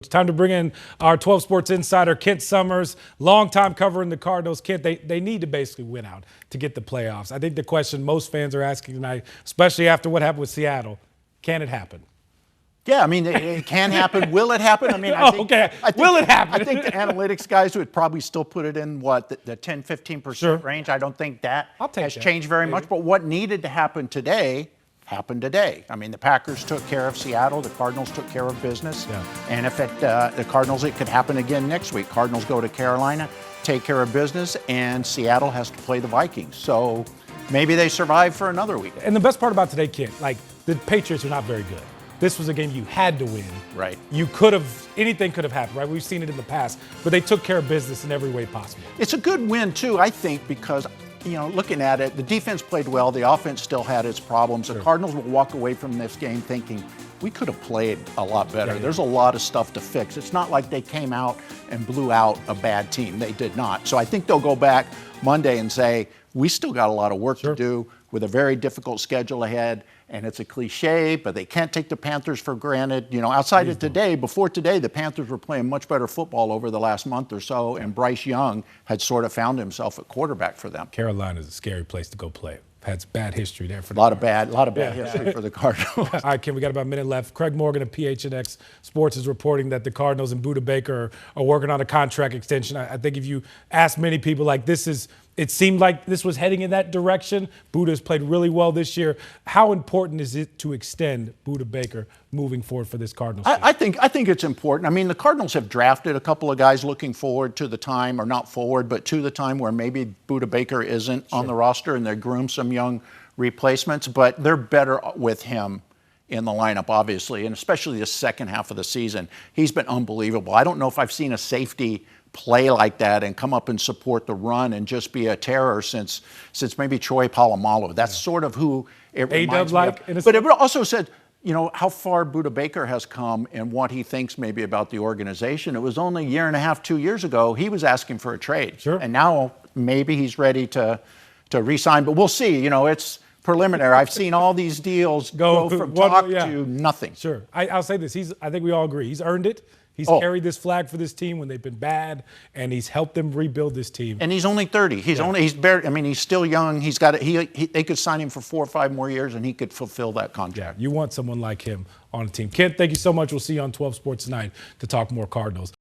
It's time to bring in our 12 Sports insider, Kent Summers, long time covering the Cardinals. Kent, they need to basically win out to get the playoffs. I think the question most fans are asking tonight, especially after what happened with Seattle, can it happen? Yeah, I mean, it can happen. Will it happen? I mean, Will it happen? I think the analytics guys would probably still put it in, the 10, 15% range. I don't think that has changed very much. But what needed to happen today happened today. I mean, the Packers took care of Seattle. The Cardinals took care of business. Yeah. And if the Cardinals, it could happen again next week. Cardinals go to Carolina, take care of business, and Seattle has to play the Vikings. So maybe they survive for another week. And the best part about today, Kent, like the Patriots are not very good. This was a game you had to win. Right. You could have, anything could have happened, right? We've seen it in the past, but they took care of business in every way possible. It's a good win, too, I think, because, you know, looking at it, the defense played well. The offense still had its problems. The Cardinals will walk away from this game thinking, we could have played a lot better. There's a lot of stuff to fix. It's not like they came out and blew out a bad team. They did not. So I think they'll go back Monday and say, we still got a lot of work to do with a very difficult schedule ahead. And it's a cliche, but they can't take the Panthers for granted. You know, outside of today, before today, the Panthers were playing much better football over the last month or so, and Bryce Young had sort of found himself at quarterback for them. Carolina is a scary place to go play. Had bad history there for the a lot of bad history for the Cardinals. All right, Kim, we got about a minute left. Craig Morgan of PHNX Sports is reporting that the Cardinals and Budda Baker are working on a contract extension. I think if you ask many people, like it seemed like this was heading in that direction. Budda's played really well this year. How important is it to extend Budda Baker moving forward for this Cardinals team? I think it's important. I mean, the Cardinals have drafted a couple of guys looking forward to the time, or not forward, but to the time where maybe Budda Baker isn't on the roster, and they groom some young replacements, but they're better with him in the lineup, obviously, and especially the second half of the season. He's been unbelievable. I don't know if I've seen a safety play like that and come up and support the run and just be a terror since maybe Troy Polamalu. That's sort of who it reminds me of. But it also said, you know, how far Budda Baker has come and what he thinks maybe about the organization. It was only a year and a half, 2 years ago, he was asking for a trade. And now maybe he's ready to re-sign, but we'll see. You know, it's preliminary. I've seen all these deals go from talk to nothing. I'll say this. I think we all agree. He's earned it. He's carried this flag for this team when they've been bad, and he's helped them rebuild this team. And he's only 30. He's barely, I mean, he's still young. He's got they could sign him for 4 or 5 more years, and he could fulfill that contract. You want someone like him on the team. Kent, thank you so much. We'll see you on 12 Sports tonight to talk more Cardinals.